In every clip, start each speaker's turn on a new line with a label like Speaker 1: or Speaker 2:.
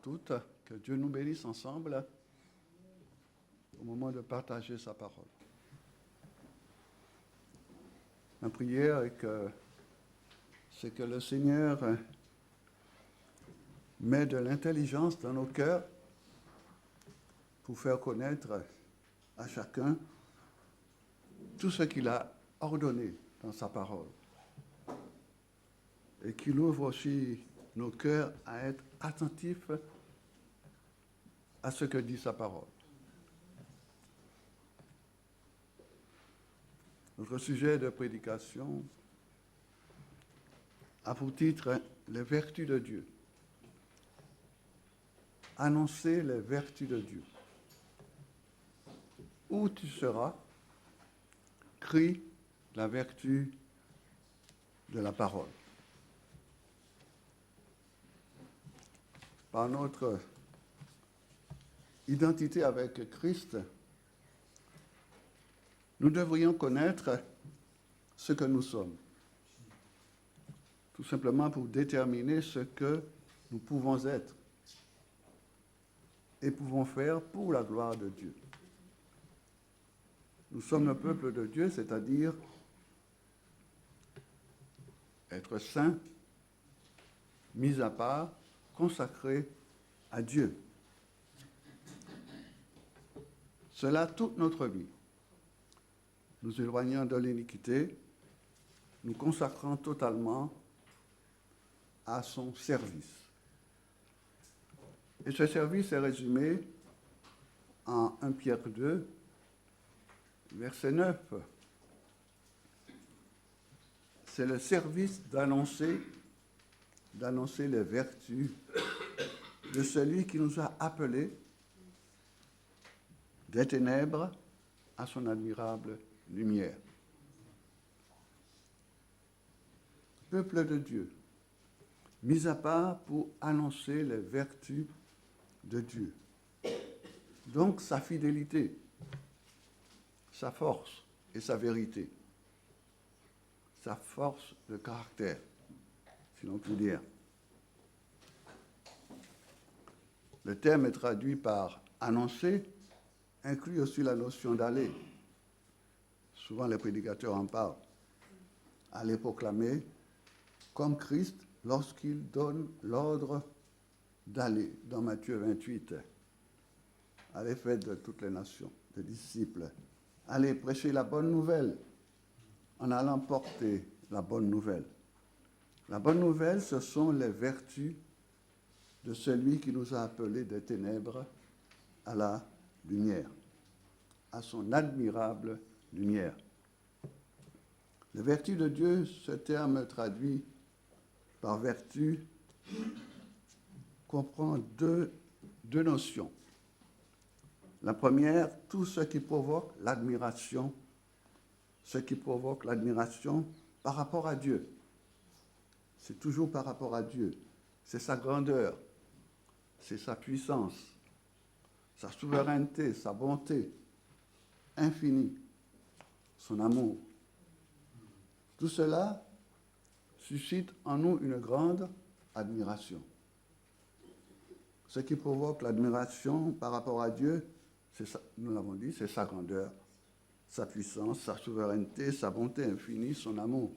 Speaker 1: toutes. Que Dieu nous bénisse ensemble au moment de partager sa parole. Ma prière c'est que le Seigneur met de l'intelligence dans nos cœurs pour faire connaître à chacun tout ce qu'il a ordonné dans sa parole. Et qu'il ouvre aussi nos cœurs à être attentifs à ce que dit sa parole. Notre sujet de prédication a pour titre « Les vertus de Dieu ». Annoncer les vertus de Dieu. Où tu seras, crie la vertu de la parole. Par notre identité avec Christ, nous devrions connaître ce que nous sommes, tout simplement pour déterminer ce que nous pouvons être et pouvons faire pour la gloire de Dieu. Nous sommes le peuple de Dieu, c'est-à-dire être saint, mis à part, consacré à Dieu. Cela toute notre vie. Nous éloignant de l'iniquité, nous consacrant totalement à son service. Et ce service est résumé en 1 Pierre 2, verset 9. C'est le service d'annoncer les vertus de celui qui nous a appelés des ténèbres à son admirable lumière. Peuple de Dieu, mis à part pour annoncer les vertus de Dieu. Donc sa fidélité, sa force et sa vérité, sa force de caractère, si l'on peut dire. Le terme est traduit par annoncer, inclut aussi la notion d'aller. Souvent les prédicateurs en parlent. Aller proclamer comme Christ lorsqu'il donne l'ordre d'aller, dans Matthieu 28. Allez faire de toutes les nations, des disciples. Allez prêcher la bonne nouvelle en allant porter la bonne nouvelle. La bonne nouvelle, ce sont les vertus de celui qui nous a appelés des ténèbres à la lumière, à son admirable lumière. Les vertus de Dieu, ce terme traduit par vertu, comprend deux notions. La première, tout ce qui provoque l'admiration par rapport à Dieu. C'est toujours par rapport à Dieu. C'est sa grandeur, c'est sa puissance, sa souveraineté, sa bonté infinie, son amour. Tout cela suscite en nous une grande admiration. Ce qui provoque l'admiration par rapport à Dieu, nous l'avons dit, c'est sa grandeur, sa puissance, sa souveraineté, sa bonté infinie, son amour.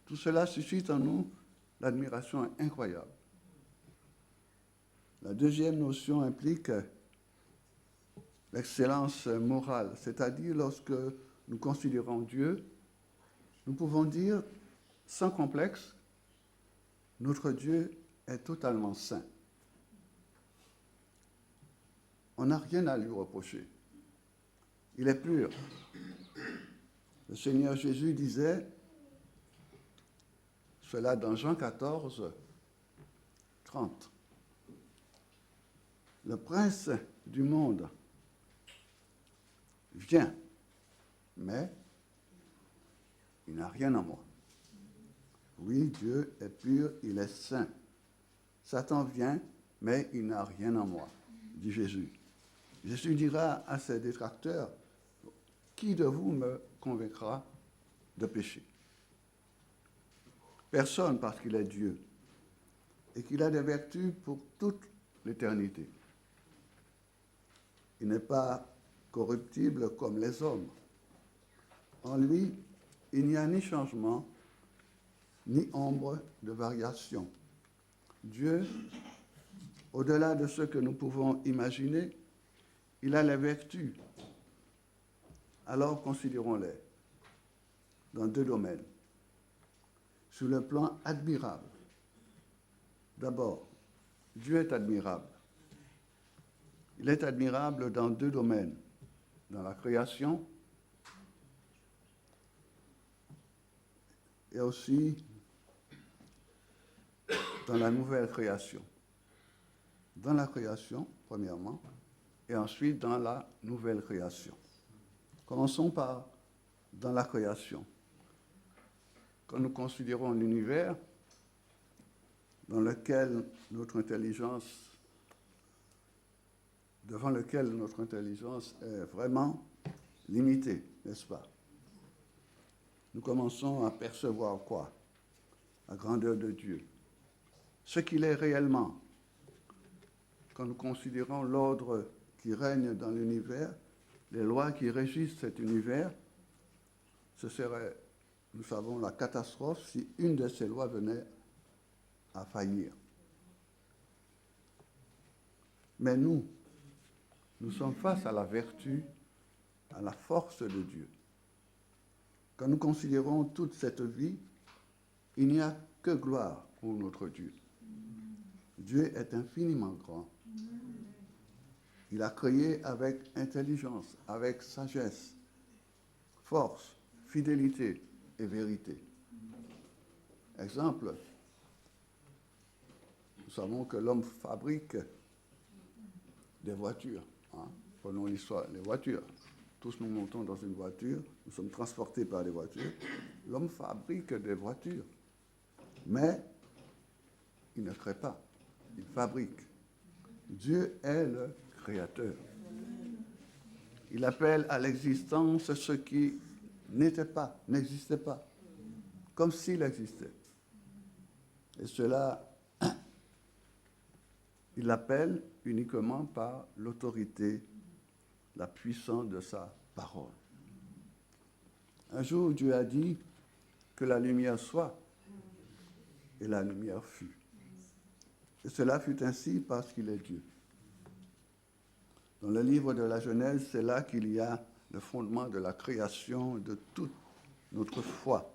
Speaker 1: Tout cela suscite en nous l'admiration incroyable. La deuxième notion implique l'excellence morale, c'est-à-dire lorsque nous considérons Dieu, nous pouvons dire sans complexe, notre Dieu est totalement saint. On n'a rien à lui reprocher. Il est pur. Le Seigneur Jésus disait cela dans Jean 14, 30. Le prince du monde vient, mais il n'a rien en moi. Oui, Dieu est pur, il est saint. Satan vient, mais il n'a rien en moi, dit Jésus. Jésus dira à ses détracteurs, qui de vous me convaincra de péché? Personne, parce qu'il est Dieu. et qu'il a des vertus pour toute l'éternité. Il n'est pas corruptible comme les hommes. En lui, il n'y a ni changement, ni ombre de variation. Dieu, au-delà de ce que nous pouvons imaginer, il a les vertus. Alors considérons-les dans deux domaines. Sur le plan admirable. D'abord, Dieu est admirable. Il est admirable dans deux domaines. Dans la création et aussi dans la nouvelle création. Dans la création, premièrement, et ensuite dans la nouvelle création. Commençons par dans la création. Quand nous considérons l'univers devant lequel notre intelligence est vraiment limitée, n'est-ce pas? Nous commençons à percevoir quoi? La grandeur de Dieu. Ce qu'il est réellement. Quand nous considérons l'ordre qui règne dans l'univers, les lois qui régissent cet univers, ce serait, nous savons, la catastrophe si une de ces lois venait à faillir. Mais nous sommes face à la vertu, à la force de Dieu. Quand nous considérons toute cette vie, il n'y a que gloire pour notre Dieu. Dieu est infiniment grand. Il a créé avec intelligence, avec sagesse, force, fidélité et vérité. Exemple, nous savons que l'homme fabrique des voitures. Prenons l'histoire, les voitures. Tous nous montons dans une voiture, nous sommes transportés par des voitures. L'homme fabrique des voitures, mais il ne crée pas, il fabrique. Dieu est le créateur. Il appelle à l'existence ce qui n'était pas, n'existait pas, comme s'il existait. Et cela, il l'appelle uniquement par l'autorité, la puissance de sa parole. Un jour, Dieu a dit que la lumière soit, et la lumière fut. Et cela fut ainsi parce qu'il est Dieu. Dans le livre de la Genèse, c'est là qu'il y a le fondement de la création de toute notre foi,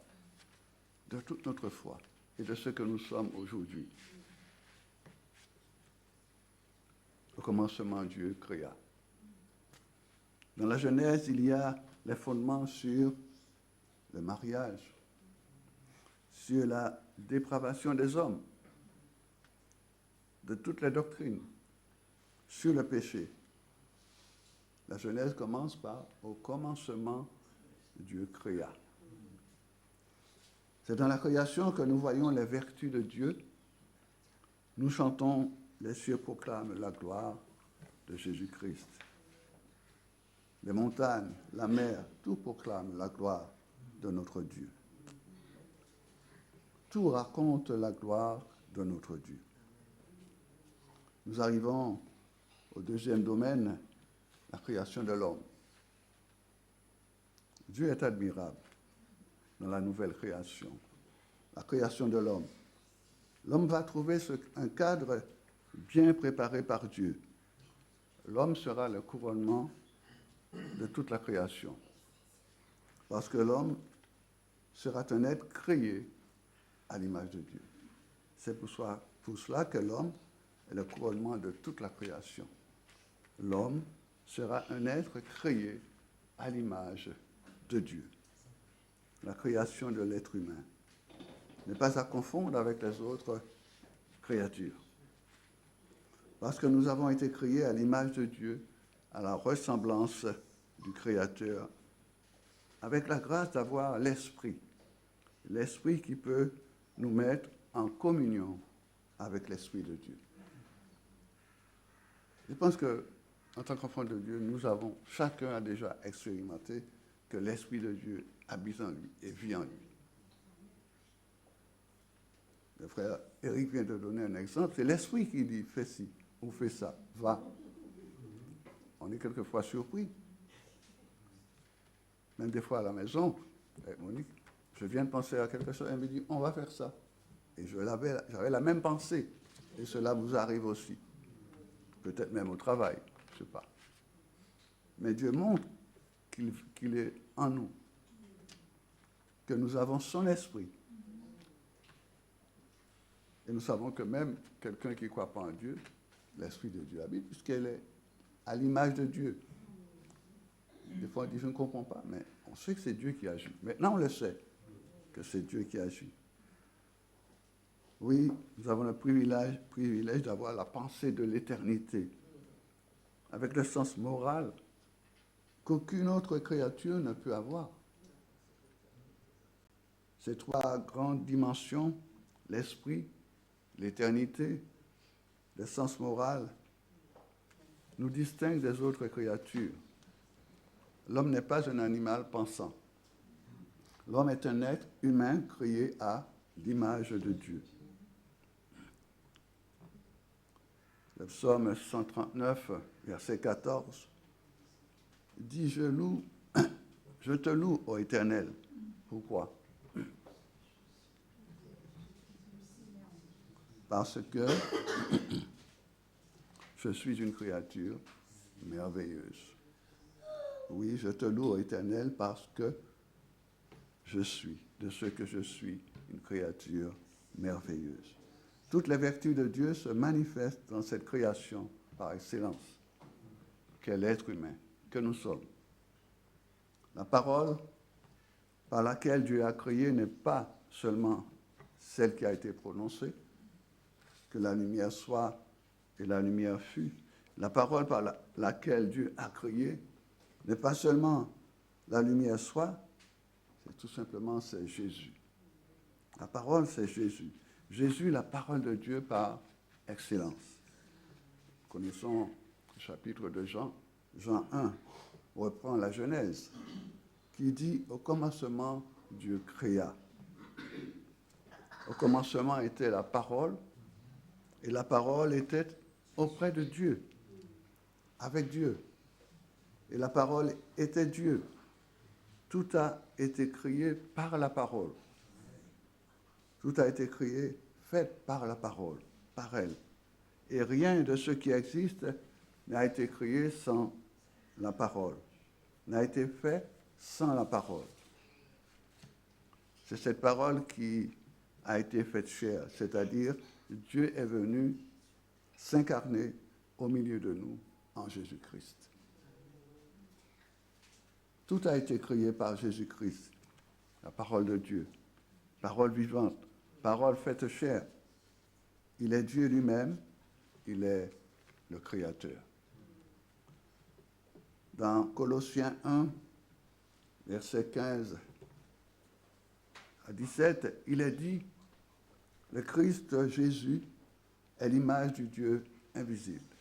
Speaker 1: et de ce que nous sommes aujourd'hui. Au commencement, Dieu créa. Dans la Genèse, il y a les fondements sur le mariage, sur la dépravation des hommes, de toutes les doctrines, sur le péché. La Genèse commence par « Au commencement, Dieu créa ». C'est dans la création que nous voyons les vertus de Dieu. Nous chantons « Les cieux proclament la gloire de Jésus-Christ ». Les montagnes, la mer, tout proclame la gloire de notre Dieu. Tout raconte la gloire de notre Dieu. Nous arrivons au deuxième domaine, la création de l'homme. Dieu est admirable dans la nouvelle création, la création de l'homme. L'homme va trouver un cadre bien préparé par Dieu. L'homme sera le couronnement de toute la création, parce que l'homme sera un être créé à l'image de Dieu. C'est pour cela que l'homme est le couronnement de toute la création. L'homme sera un être créé à l'image de Dieu. La création de l'être humain n'est pas à confondre avec les autres créatures. Parce que nous avons été créés à l'image de Dieu, à la ressemblance du Créateur, avec la grâce d'avoir l'Esprit qui peut nous mettre en communion avec l'Esprit de Dieu. Je pense que, en tant qu'enfant de Dieu, chacun a déjà expérimenté que l'Esprit de Dieu habite en lui et vit en lui. Les frères Éric vient de donner un exemple, c'est l'esprit qui dit fais ci ou fais ça, va. On est quelquefois surpris. Même des fois à la maison, avec Monique, je viens de penser à quelque chose, elle me dit on va faire ça. Et j'avais la même pensée. Et cela vous arrive aussi. Peut-être même au travail, je ne sais pas. Mais Dieu montre qu'il est en nous, que nous avons son esprit. Et nous savons que même quelqu'un qui ne croit pas en Dieu, l'esprit de Dieu habite, puisqu'elle est à l'image de Dieu. Des fois, on dit, je ne comprends pas, mais on sait que c'est Dieu qui agit. Maintenant, on le sait, que c'est Dieu qui agit. Oui, nous avons le privilège d'avoir la pensée de l'éternité, avec le sens moral qu'aucune autre créature ne peut avoir. Ces trois grandes dimensions, l'esprit, l'éternité, le sens moral, nous distinguent des autres créatures. L'homme n'est pas un animal pensant. L'homme est un être humain créé à l'image de Dieu. Le psaume 139, verset 14, dit « Je te loue, ô Éternel. » Pourquoi? Parce que je suis une créature merveilleuse. Oui, je te loue, ô Éternel, parce que je suis, de ce que je suis, une créature merveilleuse. Toutes les vertus de Dieu se manifestent dans cette création par excellence, qu'est l'être humain, que nous sommes. La parole par laquelle Dieu a créé n'est pas seulement celle qui a été prononcée, que la lumière soit et la lumière fut. La parole par laquelle Dieu a créé n'est pas seulement la lumière soit, c'est tout simplement c'est Jésus. La parole, c'est Jésus. Jésus, la parole de Dieu par excellence. Connaissons le chapitre de Jean 1, reprend la Genèse, qui dit « Au commencement, Dieu créa ». Au commencement était la parole, et la parole était auprès de Dieu, avec Dieu. Et la parole était Dieu. Tout a été créé par la parole. Tout a été créé, fait par la parole, par elle. Et rien de ce qui existe n'a été créé sans la parole, n'a été fait sans la parole. C'est cette parole qui a été faite chair, c'est-à-dire Dieu est venu s'incarner au milieu de nous en Jésus-Christ. Tout a été créé par Jésus-Christ, la parole de Dieu, parole vivante, parole faite chair. Il est Dieu lui-même, il est le Créateur. Dans Colossiens 1, versets 15 à 17, il est dit « Le Christ Jésus est l'image du Dieu invisible. »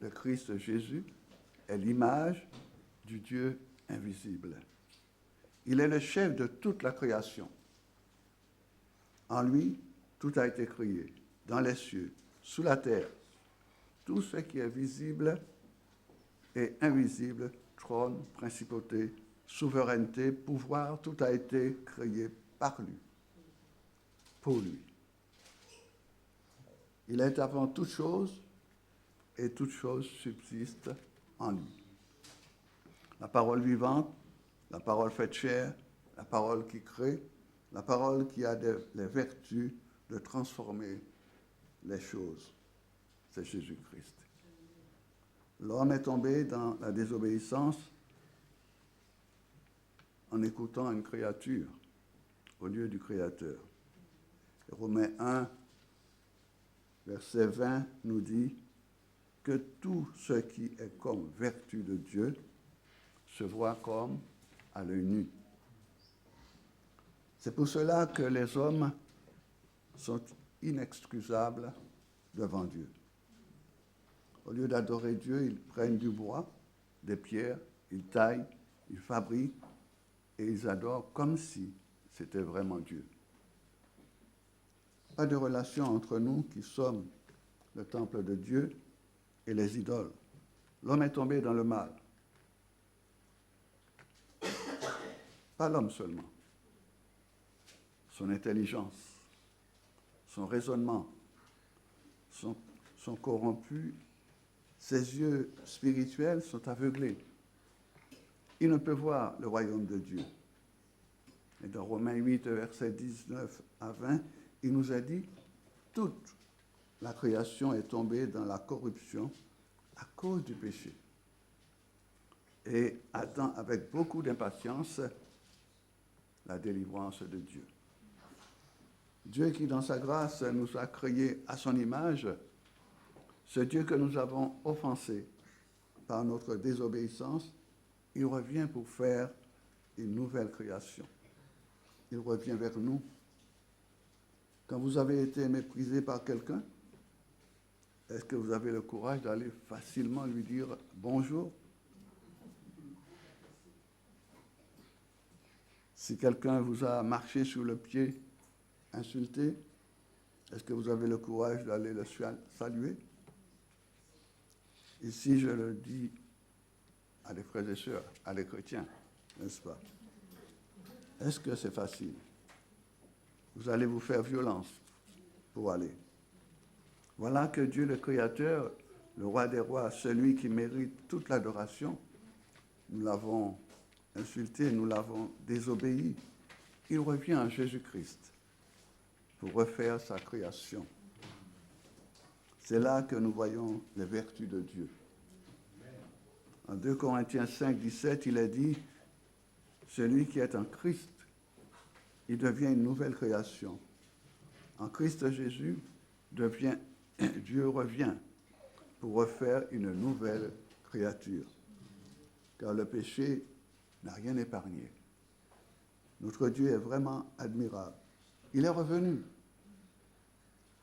Speaker 1: Le Christ Jésus est l'image du Dieu invisible. Il est le chef de toute la création. En lui, tout a été créé, dans les cieux, sous la terre. Tout ce qui est visible et invisible, trône, principauté, souveraineté, pouvoir, tout a été créé par lui, pour lui. Il est avant toute chose et toute chose subsiste en lui. La parole vivante, la parole faite chair, la parole qui crée, la parole qui a les vertus de transformer les choses, c'est Jésus-Christ. L'homme est tombé dans la désobéissance en écoutant une créature au lieu du Créateur. Romains 1, verset 20 nous dit que tout ce qui est comme vertu de Dieu se voit comme à l'œil nu. C'est pour cela que les hommes sont inexcusables devant Dieu. Au lieu d'adorer Dieu, ils prennent du bois, des pierres, ils taillent, ils fabriquent et ils adorent comme si c'était vraiment Dieu. pas de relation entre nous qui sommes le temple de Dieu et les idoles. L'homme est tombé dans le mal. Pas l'homme seulement. Son intelligence, son raisonnement sont corrompus, ses yeux spirituels sont aveuglés. Il ne peut voir le royaume de Dieu. Et dans Romains 8, versets 19 à 20, il nous a dit, toute la création est tombée dans la corruption à cause du péché et attend avec beaucoup d'impatience la délivrance de Dieu. Dieu qui, dans sa grâce, nous a créés à son image, ce Dieu que nous avons offensé par notre désobéissance, il revient pour faire une nouvelle création. Il revient vers nous. Quand vous avez été méprisé par quelqu'un, est-ce que vous avez le courage d'aller facilement lui dire bonjour? Si quelqu'un vous a marché sur le pied, insulté, est-ce que vous avez le courage d'aller le saluer? Ici, je le dis à des frères et sœurs, à des chrétiens, n'est-ce pas? Est-ce que c'est facile? Vous allez vous faire violence pour aller. Voilà que Dieu le Créateur, le Roi des rois, celui qui mérite toute l'adoration, nous l'avons insulté, nous l'avons désobéi. Il revient en Jésus-Christ pour refaire sa création. C'est là que nous voyons les vertus de Dieu. En 2 Corinthiens 5, 17, il est dit, celui qui est en Christ, il devient une nouvelle création. En Christ Jésus, Dieu revient pour refaire une nouvelle créature. Car le péché n'a rien épargné. Notre Dieu est vraiment admirable. Il est revenu.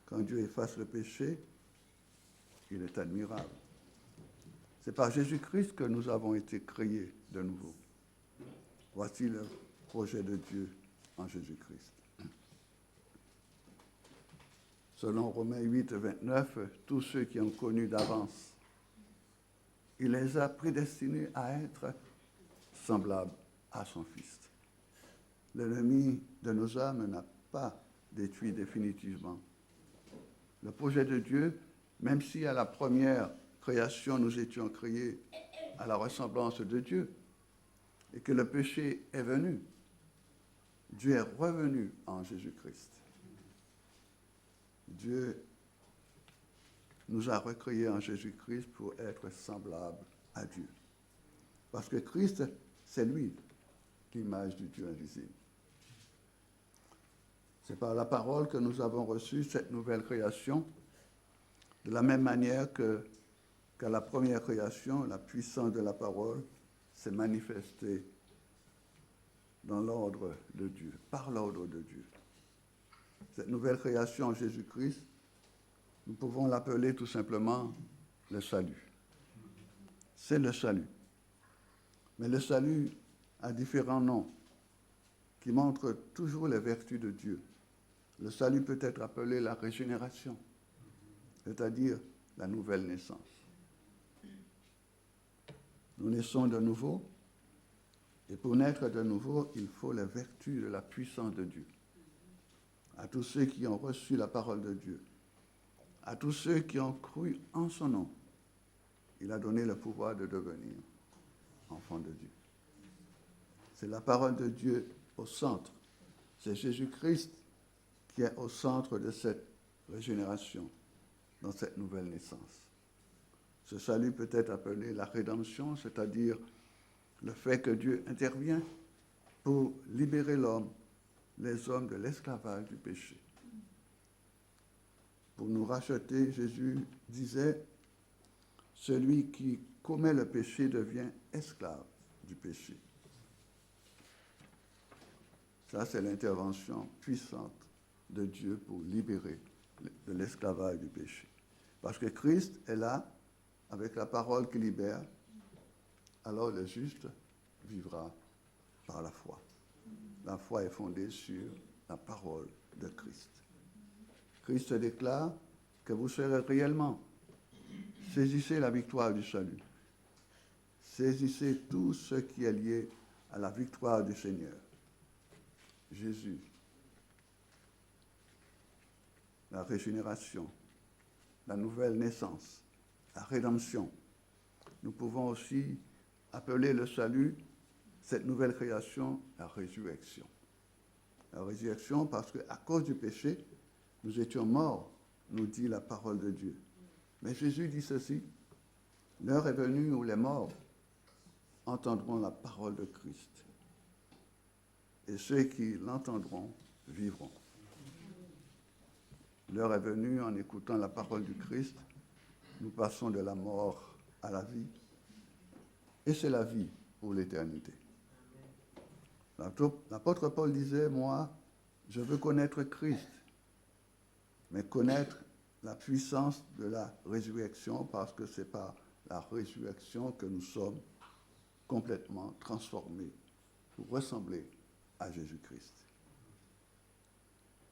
Speaker 1: Quand Dieu efface le péché, il est admirable. C'est par Jésus-Christ que nous avons été créés de nouveau. Voici le projet de Dieu en Jésus-Christ. Selon Romains 8, 29, tous ceux qui ont connu d'avance, il les a prédestinés à être semblables à son Fils. L'ennemi de nos âmes n'a pas détruit définitivement. Le projet de Dieu, même si à la première création nous étions créés à la ressemblance de Dieu et que le péché est venu, Dieu est revenu en Jésus-Christ. Dieu nous a recréés en Jésus-Christ pour être semblables à Dieu. Parce que Christ, c'est lui, l'image du Dieu invisible. C'est par la parole que nous avons reçu cette nouvelle création, de la même manière qu'à la première création, la puissance de la parole s'est manifestée dans l'ordre de Dieu, par l'ordre de Dieu. Cette nouvelle création en Jésus-Christ, nous pouvons l'appeler tout simplement le salut. C'est le salut. Mais le salut a différents noms qui montrent toujours les vertus de Dieu. Le salut peut être appelé la régénération, c'est-à-dire la nouvelle naissance. Nous naissons de nouveau, et pour naître de nouveau, il faut les vertus de la puissance de Dieu. À tous ceux qui ont reçu la parole de Dieu, à tous ceux qui ont cru en son nom, il a donné le pouvoir de devenir enfants de Dieu. C'est la parole de Dieu au centre. C'est Jésus-Christ qui est au centre de cette régénération, dans cette nouvelle naissance. Ce salut peut être appelé la rédemption, c'est-à-dire le fait que Dieu intervient pour libérer l'homme, les hommes de l'esclavage du péché. Pour nous racheter, Jésus disait, celui qui commet le péché devient esclave du péché. Ça, c'est l'intervention puissante de Dieu pour libérer de l'esclavage du péché. Parce que Christ est là, avec la parole qui libère, alors le juste vivra par la foi. La foi est fondée sur la parole de Christ. Christ déclare que vous serez réellement. Saisissez la victoire du salut. Saisissez tout ce qui est lié à la victoire du Seigneur. Jésus, la régénération, la nouvelle naissance, la rédemption. Nous pouvons aussi appeler le salut, cette nouvelle création, la résurrection. La résurrection parce qu'à cause du péché, nous étions morts, nous dit la parole de Dieu. Mais Jésus dit ceci, l'heure est venue où les morts entendront la parole de Christ. Et ceux qui l'entendront vivront. L'heure est venue, en écoutant la parole du Christ, nous passons de la mort à la vie. Et c'est la vie pour l'éternité. L'apôtre Paul disait, moi, je veux connaître Christ, mais connaître la puissance de la résurrection, parce que c'est par la résurrection que nous sommes complètement transformés pour ressembler à Jésus-Christ.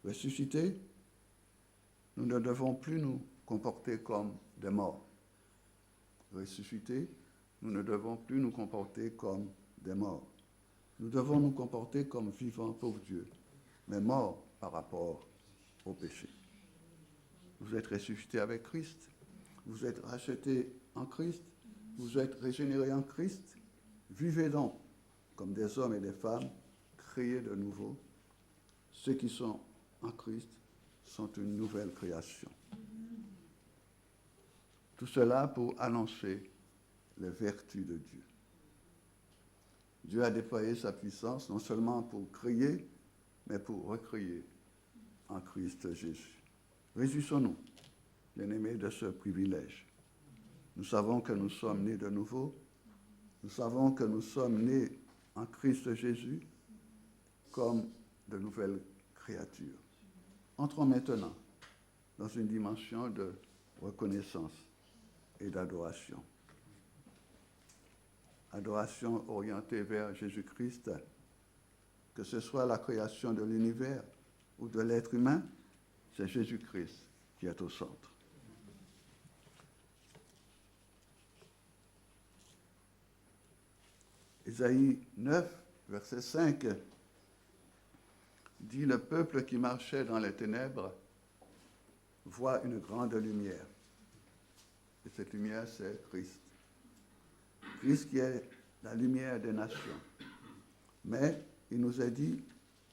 Speaker 1: Ressuscités, nous ne devons plus nous comporter comme des morts. Ressuscités, nous ne devons plus nous comporter comme des morts. Nous devons nous comporter comme vivants pour Dieu, mais morts par rapport au péché. Vous êtes ressuscités avec Christ, vous êtes rachetés en Christ, vous êtes régénérés en Christ. Vivez donc comme des hommes et des femmes créés de nouveau. Ceux qui sont en Christ sont une nouvelle création. Tout cela pour annoncer les vertus de Dieu. Dieu a déployé sa puissance non seulement pour créer, mais pour recréer en Christ Jésus. Réjouissons-nous, bien-aimés, de ce privilège. Nous savons que nous sommes nés de nouveau. Nous savons que nous sommes nés en Christ Jésus comme de nouvelles créatures. Entrons maintenant dans une dimension de reconnaissance et d'adoration. Adoration orientée vers Jésus-Christ, que ce soit la création de l'univers ou de l'être humain, c'est Jésus-Christ qui est au centre. Ésaïe 9, verset 5, dit « Le peuple qui marchait dans les ténèbres voit une grande lumière. » Et cette lumière, c'est Christ. Christ qui est la lumière des nations. Mais il nous a dit,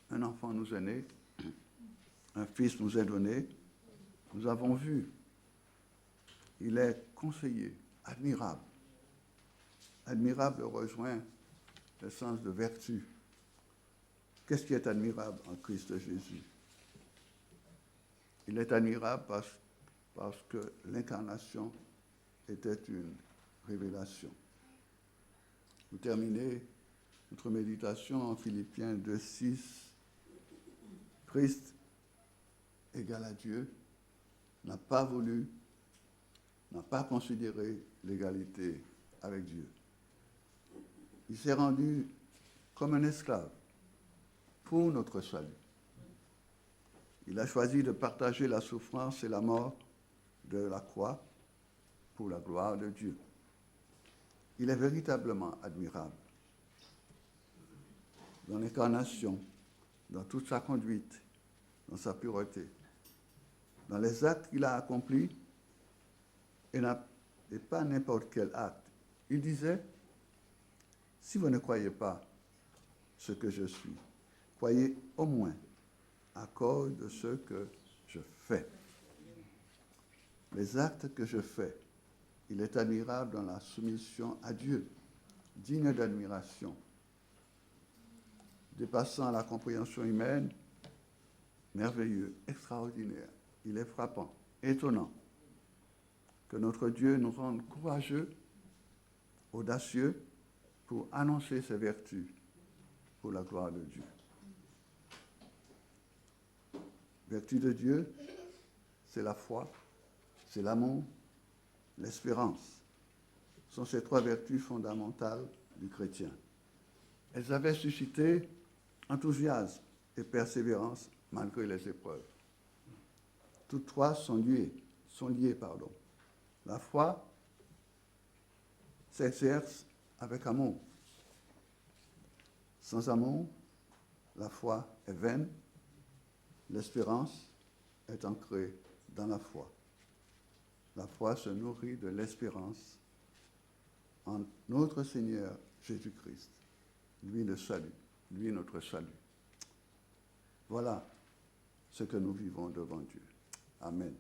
Speaker 1: un enfant nous est né, un fils nous est donné, nous avons vu. Il est conseiller, admirable. Admirable rejoint le sens de vertu. Qu'est-ce qui est admirable en Christ Jésus? Il est admirable parce que l'incarnation était une révélation. Vous terminez notre méditation en Philippiens 2,6. Christ, égal à Dieu, n'a pas considéré l'égalité avec Dieu. Il s'est rendu comme un esclave pour notre salut. Il a choisi de partager la souffrance et la mort de la croix pour la gloire de Dieu. Il est véritablement admirable dans l'incarnation, dans toute sa conduite, dans sa pureté, dans les actes qu'il a accomplis, et pas n'importe quel acte. Il disait, si vous ne croyez pas ce que je suis, croyez au moins à cause de ce que je fais. Les actes que je fais, il est admirable dans la soumission à Dieu, digne d'admiration, dépassant la compréhension humaine, merveilleux, extraordinaire. Il est frappant, étonnant, que notre Dieu nous rende courageux, audacieux, pour annoncer ses vertus pour la gloire de Dieu. Vertu de Dieu, c'est la foi, c'est l'amour, l'espérance. Ce sont ces trois vertus fondamentales du chrétien. Elles avaient suscité enthousiasme et persévérance malgré les épreuves. Toutes trois sont liées. La foi s'exerce avec amour. Sans amour, la foi est vaine. L'espérance est ancrée dans la foi. La foi se nourrit de l'espérance en notre Seigneur Jésus-Christ. Lui le salut, lui notre salut. Voilà ce que nous vivons devant Dieu. Amen.